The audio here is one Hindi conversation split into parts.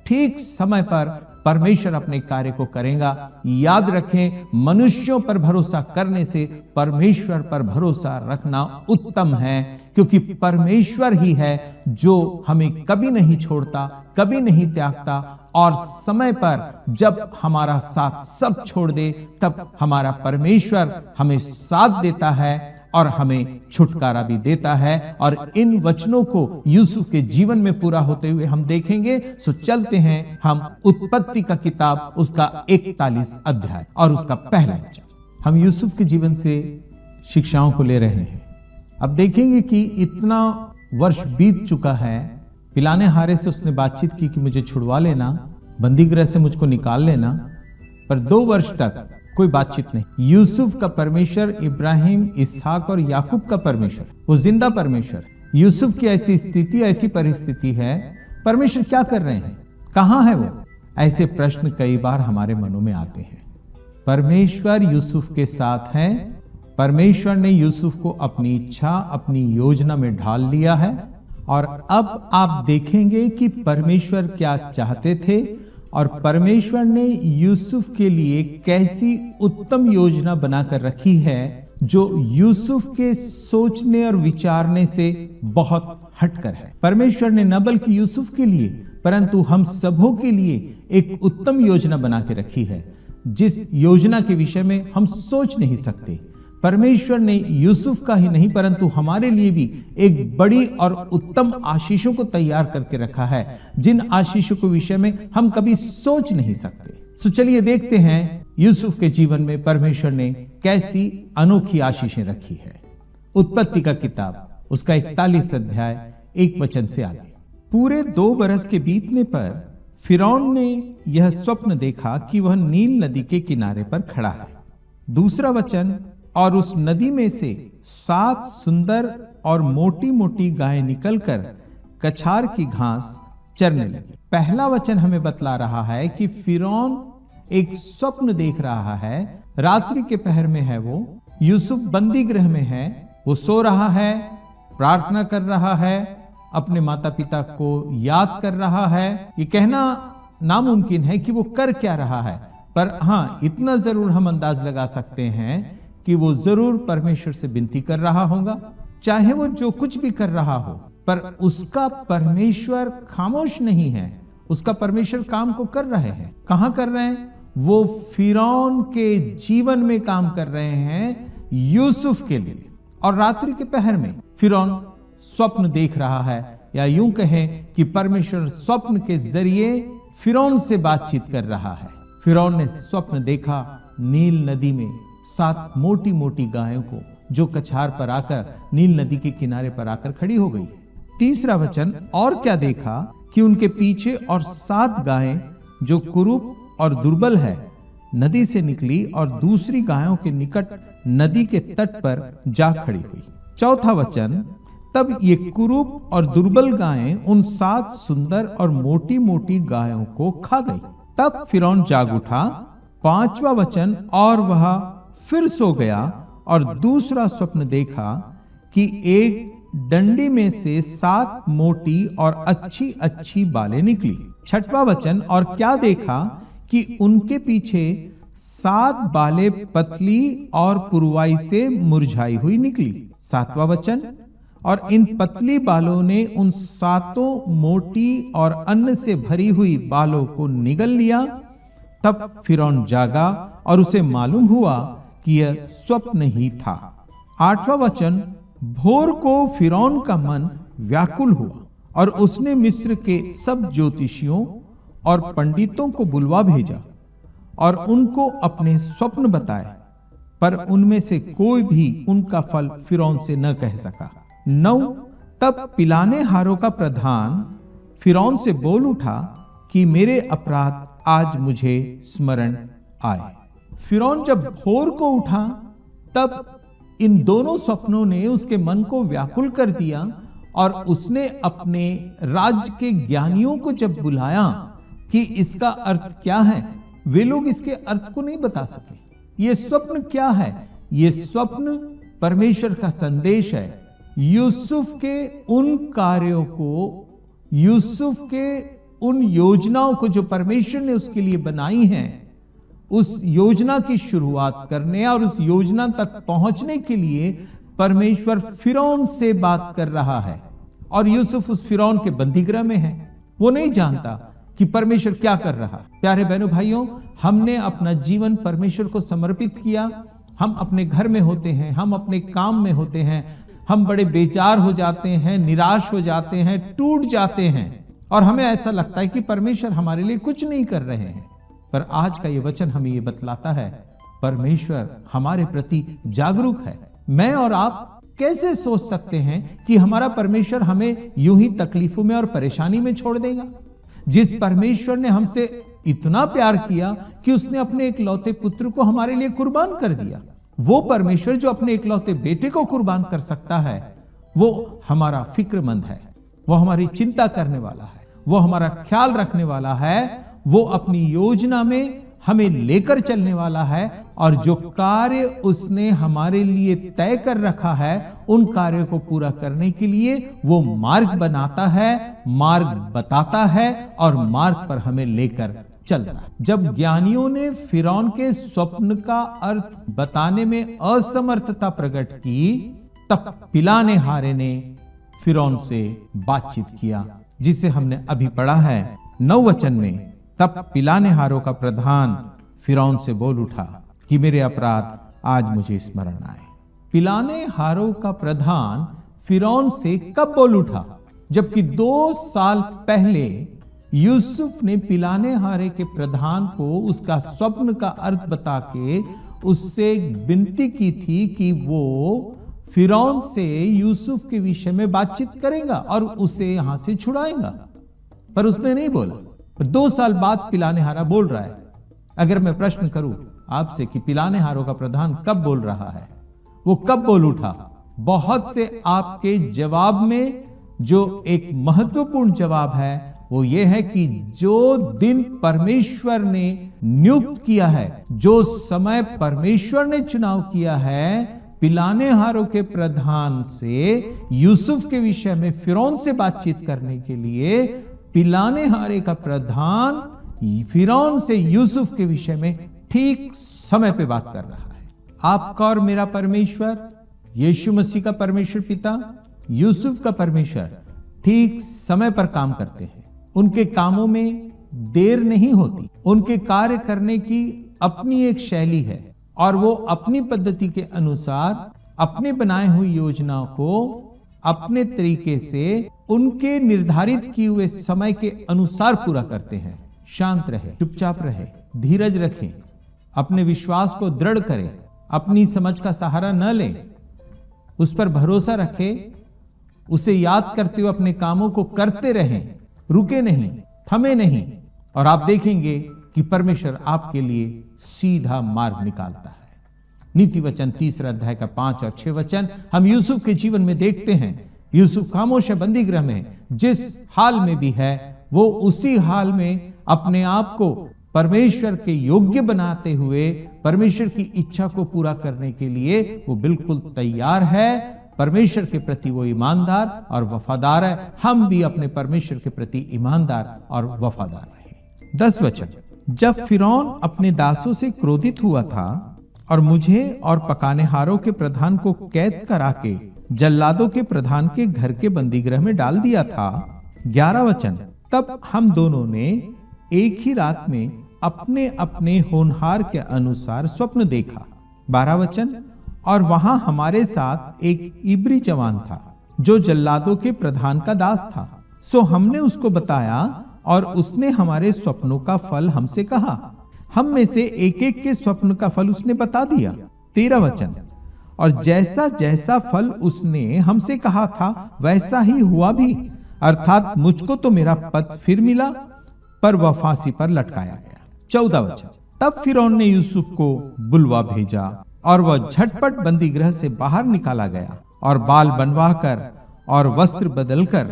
ठीक समय पर परमेश्वर अपने कार्य को करेगा। याद रखें, मनुष्यों पर भरोसा करने से परमेश्वर पर भरोसा रखना उत्तम है, क्योंकि परमेश्वर ही है जो हमें कभी नहीं छोड़ता, कभी नहीं त्यागता, और समय पर जब हमारा साथ सब छोड़ दे तब हमारा परमेश्वर हमें साथ देता है और हमें छुटकारा भी देता है। और इन वचनों को यूसुफ के जीवन में पूरा होते हुए हम देखेंगे। सो चलते हैं हम उत्पत्ति का किताब, उसका 41 अध्याय और उसका पहला वचन। हम यूसुफ के जीवन से शिक्षाओं को ले रहे हैं। अब देखेंगे कि इतना वर्ष बीत चुका है। पिलाने हारे से उसने बातचीत की कि मुझे छुड़वा लेना, बंदी गृह से मुझको निकाल लेना, पर 2 वर्ष तक कोई बातचीत नहीं। यूसुफ का परमेश्वर इब्राहिम, इसहाक और याकूब का परमेश्वर, वो जिंदा परमेश्वर। यूसुफ की ऐसी स्थिति, ऐसी परिस्थिति है, परमेश्वर क्या कर रहे हैं, कहां है वो? ऐसे प्रश्न कई बार हमारे मनों में आते हैं। परमेश्वर यूसुफ के साथ है। परमेश्वर ने यूसुफ को अपनी इच्छा, अपनी योजना में ढाल लिया है। और अब आप देखेंगे कि परमेश्वर क्या चाहते थे और परमेश्वर ने यूसुफ के लिए कैसी उत्तम योजना बनाकर रखी है, जो यूसुफ के सोचने और विचारने से बहुत हटकर है। परमेश्वर ने न बल्कि यूसुफ के लिए परंतु हम सबों के लिए एक उत्तम योजना बना के रखी है, जिस योजना के विषय में हम सोच नहीं सकते। परमेश्वर ने यूसुफ का ही नहीं परंतु हमारे लिए भी एक बड़ी और उत्तम आशीषों को तैयार करके रखा है, जिन आशीषों के विषय में हम कभी सोच नहीं सकते। सो चलिए देखते हैं यूसुफ के जीवन में परमेश्वर ने कैसी अनोखी आशीषें रखी है। उत्पत्ति का किताब, उसका 41 अध्याय 1 वचन से आगे। पूरे 2 बरस के बीतने पर फिरौन ने यह स्वप्न देखा कि वह नील नदी के किनारे पर खड़ा है। दूसरा वचन, और उस नदी में से 7 सुंदर और मोटी मोटी गायें निकलकर कछार की घास चरने लगी। पहला वचन हमें बतला रहा है कि फिरौन एक स्वप्न देख रहा है। रात्रि के पहर में है वो, यूसुफ बंदी गृह में है, वो सो रहा है, प्रार्थना कर रहा है, अपने माता पिता को याद कर रहा है। ये कहना नामुमकिन है कि वो कर क्या रहा है, पर हाँ, इतना जरूर हम अंदाज लगा सकते हैं कि वो जरूर परमेश्वर से विनती कर रहा होगा। चाहे वो जो कुछ भी कर रहा हो, पर उसका परमेश्वर खामोश नहीं है, उसका परमेश्वर काम को कर रहे हैं। कहां कर रहे हैं? वो फिरौन के जीवन में काम कर रहे हैं, यूसुफ के लिए। और रात्रि के पहर में फिरौन स्वप्न देख रहा है, या यूं कहें कि परमेश्वर स्वप्न के जरिए फिरौन से बातचीत कर रहा है। फिरौन ने स्वप्न देखा नील नदी में 7 मोटी मोटी गायों को, जो कछार पर आकर नील नदी के किनारे पर आकर खड़ी हो गई। तीसरा वचन, और क्या देखा कि उनके पीछे और 7 गायें जो कुरूप और दुर्बल है नदी से निकली और दूसरी गायों के निकट नदी के तट पर जा खड़ी हुई। चौथा वचन, तब ये कुरूप और दुर्बल गायें उन 7 सुंदर और मोटी मोटी गायों को खा गई। तब फिरौन जाग उठा। 5वां वचन, और वह फिर सो गया और दूसरा स्वप्न देखा कि एक डंडी में से 7 मोटी और अच्छी अच्छी बालें निकली। 6वां वचन, और क्या देखा कि उनके पीछे 7 बालें पतली और पुरवाई से मुरझाई हुई निकली। 7वां वचन, और इन पतली बालों ने उन 7 मोटी और अन्न से भरी हुई बालों को निगल लिया। तब फिरौन जागा और उसे मालूम हुआ कि यह स्वप्न ही था। 8वां वचन, भोर को फिरौन का मन व्याकुल हुआ और उसने मिस्र के सब ज्योतिषियों और पंडितों को बुलवा भेजा और उनको अपने स्वप्न बताए, पर उनमें से कोई भी उनका फल फिरौन से न कह सका। 9, तब पिलाने हारों का प्रधान फिरौन से बोल उठा कि मेरे अपराध आज मुझे स्मरण आए। फिरौन जब भोर को उठा, तब इन दोनों स्वप्नों ने उसके मन को व्याकुल कर दिया और उसने अपने राज्य के ज्ञानियों को जब बुलाया कि इसका अर्थ क्या है, वे लोग इसके अर्थ को नहीं बता सके। ये स्वप्न क्या है? ये स्वप्न परमेश्वर का संदेश है। यूसुफ के उन कार्यों को, यूसुफ के उन योजनाओं को जो परमेश्वर ने उसके लिए बनाई हैं, उस योजना की शुरुआत करने और उस योजना तक पहुंचने के लिए परमेश्वर फिरौन से बात कर रहा है। और यूसुफ उस फिरौन के बंदीगृह में है। वो नहीं जानता कि परमेश्वर क्या कर रहा। प्यारे बहनों भाइयों, हमने अपना जीवन परमेश्वर को समर्पित किया। हम अपने घर में होते हैं, हम अपने काम में होते हैं, हम बड़े बेजार हो जाते हैं, निराश हो जाते हैं, टूट जाते हैं और हमें ऐसा लगता है कि परमेश्वर हमारे लिए कुछ नहीं कर रहे हैं। पर आज का ये वचन हमें ये बतलाता है, परमेश्वर हमारे प्रति जागरूक है। मैं और आप कैसे सोच सकते हैं कि हमारा परमेश्वर हमें यूं ही तकलीफों में और परेशानी में छोड़ देगा? जिस परमेश्वर ने हमसे इतना प्यार किया कि उसने अपने इकलौते पुत्र को हमारे लिए कुर्बान कर दिया, वो परमेश्वर जो अपने इकलौते बेटे को कुर्बान कर सकता है, वो हमारा फिक्रमंद है, वो हमारी चिंता करने वाला है, वो हमारा ख्याल रखने वाला है, वो अपनी योजना में हमें लेकर चलने वाला है और जो कार्य उसने हमारे लिए तय कर रखा है, उन कार्यों को पूरा करने के लिए वो मार्ग बनाता है, मार्ग बताता है और मार्ग पर हमें लेकर चलता है। जब ज्ञानियों ने फिरौन के स्वप्न का अर्थ बताने में असमर्थता प्रकट की, तब पिलानेहारे ने फिरौन से बातचीत किया, जिसे हमने अभी पढ़ा है 9 वचन में। तब पिलानेहारों का प्रधान फिरौन से बोल उठा कि मेरे अपराध आज मुझे स्मरण आए। पिलानेहारों का प्रधान फिरौन से कब बोल उठा? जबकि 2 साल पहले यूसुफ ने पिलानेहारे के प्रधान को उसका स्वप्न का अर्थ बता के उससे विनती की थी कि वो फिरौन से यूसुफ के विषय में बातचीत करेगा और उसे यहां से छुड़ाएगा, पर उसने नहीं बोला। 2 साल बाद पिलानेहारा बोल रहा है। अगर मैं प्रश्न करूं आपसे कि पिलानेहारों का प्रधान कब बोल रहा है, वो कब बोल उठा? बहुत से आपके जवाब में जो एक महत्वपूर्ण जवाब है वो ये है कि जो दिन परमेश्वर ने नियुक्त किया है, जो समय परमेश्वर ने चुनाव किया है, पिलानेहारों के प्रधान से यूसुफ के विषय में फिरौन से बातचीत करने के लिए पिलानेहारे का प्रधान फिरौन से यूसुफ के विषय में ठीक समय पे बात कर रहा है। आपका और मेरा परमेश्वर, यीशु मसीह का परमेश्वर पिता, यूसुफ का परमेश्वर ठीक समय पर काम करते हैं। उनके कामों में देर नहीं होती। उनके कार्य करने की अपनी एक शैली है और वो अपनी पद्धति के अनुसार अपने बनाए हुई योजनाओं को अपने तरीके से उनके निर्धारित किए हुए समय के अनुसार पूरा करते हैं। शांत रहे, चुपचाप रहे, धीरज रखें, अपने विश्वास को दृढ़ करें, अपनी समझ का सहारा न लें, उस पर भरोसा रखें, उसे याद करते हुए अपने कामों को करते रहें, रुके नहीं, थमे नहीं, और आप देखेंगे कि परमेश्वर आपके लिए सीधा मार्ग निकालता है। नीति वचन 3 अध्याय का 5 और 6 वचन हम यूसुफ के जीवन में देखते हैं। यूसुफ खामोश बंदी गृह में जिस हाल में भी है, वो उसी हाल में अपने आप को परमेश्वर के योग्य बनाते हुए परमेश्वर की इच्छा को पूरा करने के लिए वो बिल्कुल तैयार है। परमेश्वर के प्रति वो ईमानदार और वफादार है। हम भी अपने परमेश्वर के प्रति ईमानदार और वफादार रहे। 10 वचन, जब फिरौन अपने दासों से क्रोधित हुआ था और मुझे और पकानेहारों के प्रधान को कैद करा के जल्लादों के प्रधान के घर के बंदीगृह में डाल दिया था। 11 वचन, तब हम दोनों ने एक ही रात में अपने अपने होनहार के अनुसार स्वप्न देखा। 12 वचन, और वहां हमारे साथ एक इब्री जवान था जो जल्लादों के प्रधान का दास था। सो हमने उसको बताया और उसने हमारे स्वप्नों का फल हमसे कहा। हम में से एक एक के स्वप्न का फल उसने बता दिया। 13 वचन, और जैसा जैसा फल उसने हमसे कहा था वैसा ही हुआ भी, अर्थात मुझको तो मेरा पद फिर मिला, पर वह फांसी पर लटकाया गया। 14 वचन, तब फिरौन ने यूसुफ को बुलवा भेजा और वह झटपट बंदी गृह से बाहर निकाला गया और बाल बनवाकर और वस्त्र बदलकर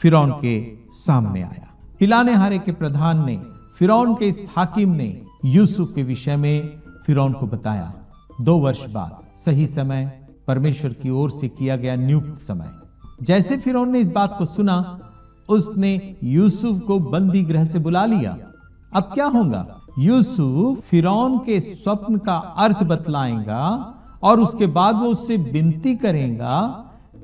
फिरौन के सामने आया। पिलानेहारे के प्रधान ने, फिरौन के इस हाकिम ने यूसुफ के विषय में फिरौन को बताया। 2 वर्ष बाद सही समय, परमेश्वर की ओर से किया गया नियुक्त समय। जैसे फिरौन ने इस बात को सुना उसने यूसुफ को बंदी गृह से बुला लिया। अब क्या होगा? यूसुफ फिरौन के स्वप्न का अर्थ बतलाएगा और उसके बाद वो उससे विनती करेगा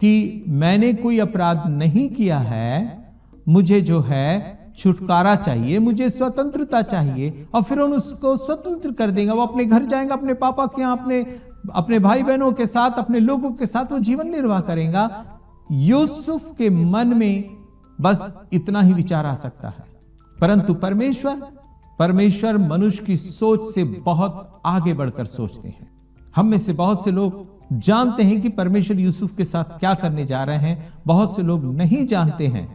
कि मैंने कोई अपराध नहीं किया है, मुझे जो है छुटकारा चाहिए, मुझे स्वतंत्रता चाहिए। और फिर उसको स्वतंत्र कर देगा, वो अपने घर जाएगा, अपने पापा के यहाँ, अपने भाई बहनों के साथ, अपने लोगों के साथ वो जीवन निर्वाह करेगा। यूसुफ के मन में बस इतना ही विचार आ सकता है, परंतु परमेश्वर मनुष्य की सोच से बहुत आगे बढ़कर सोचते हैं। हम में से बहुत से लोग जानते हैं कि परमेश्वर यूसुफ के साथ क्या करने जा रहे हैं, बहुत से लोग नहीं जानते हैं।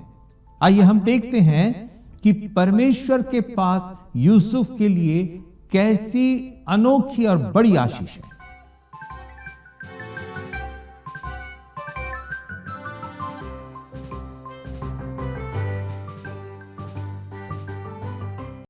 आइए हम देखते हैं कि परमेश्वर के पास यूसुफ के लिए कैसी अनोखी और बड़ी आशीष है।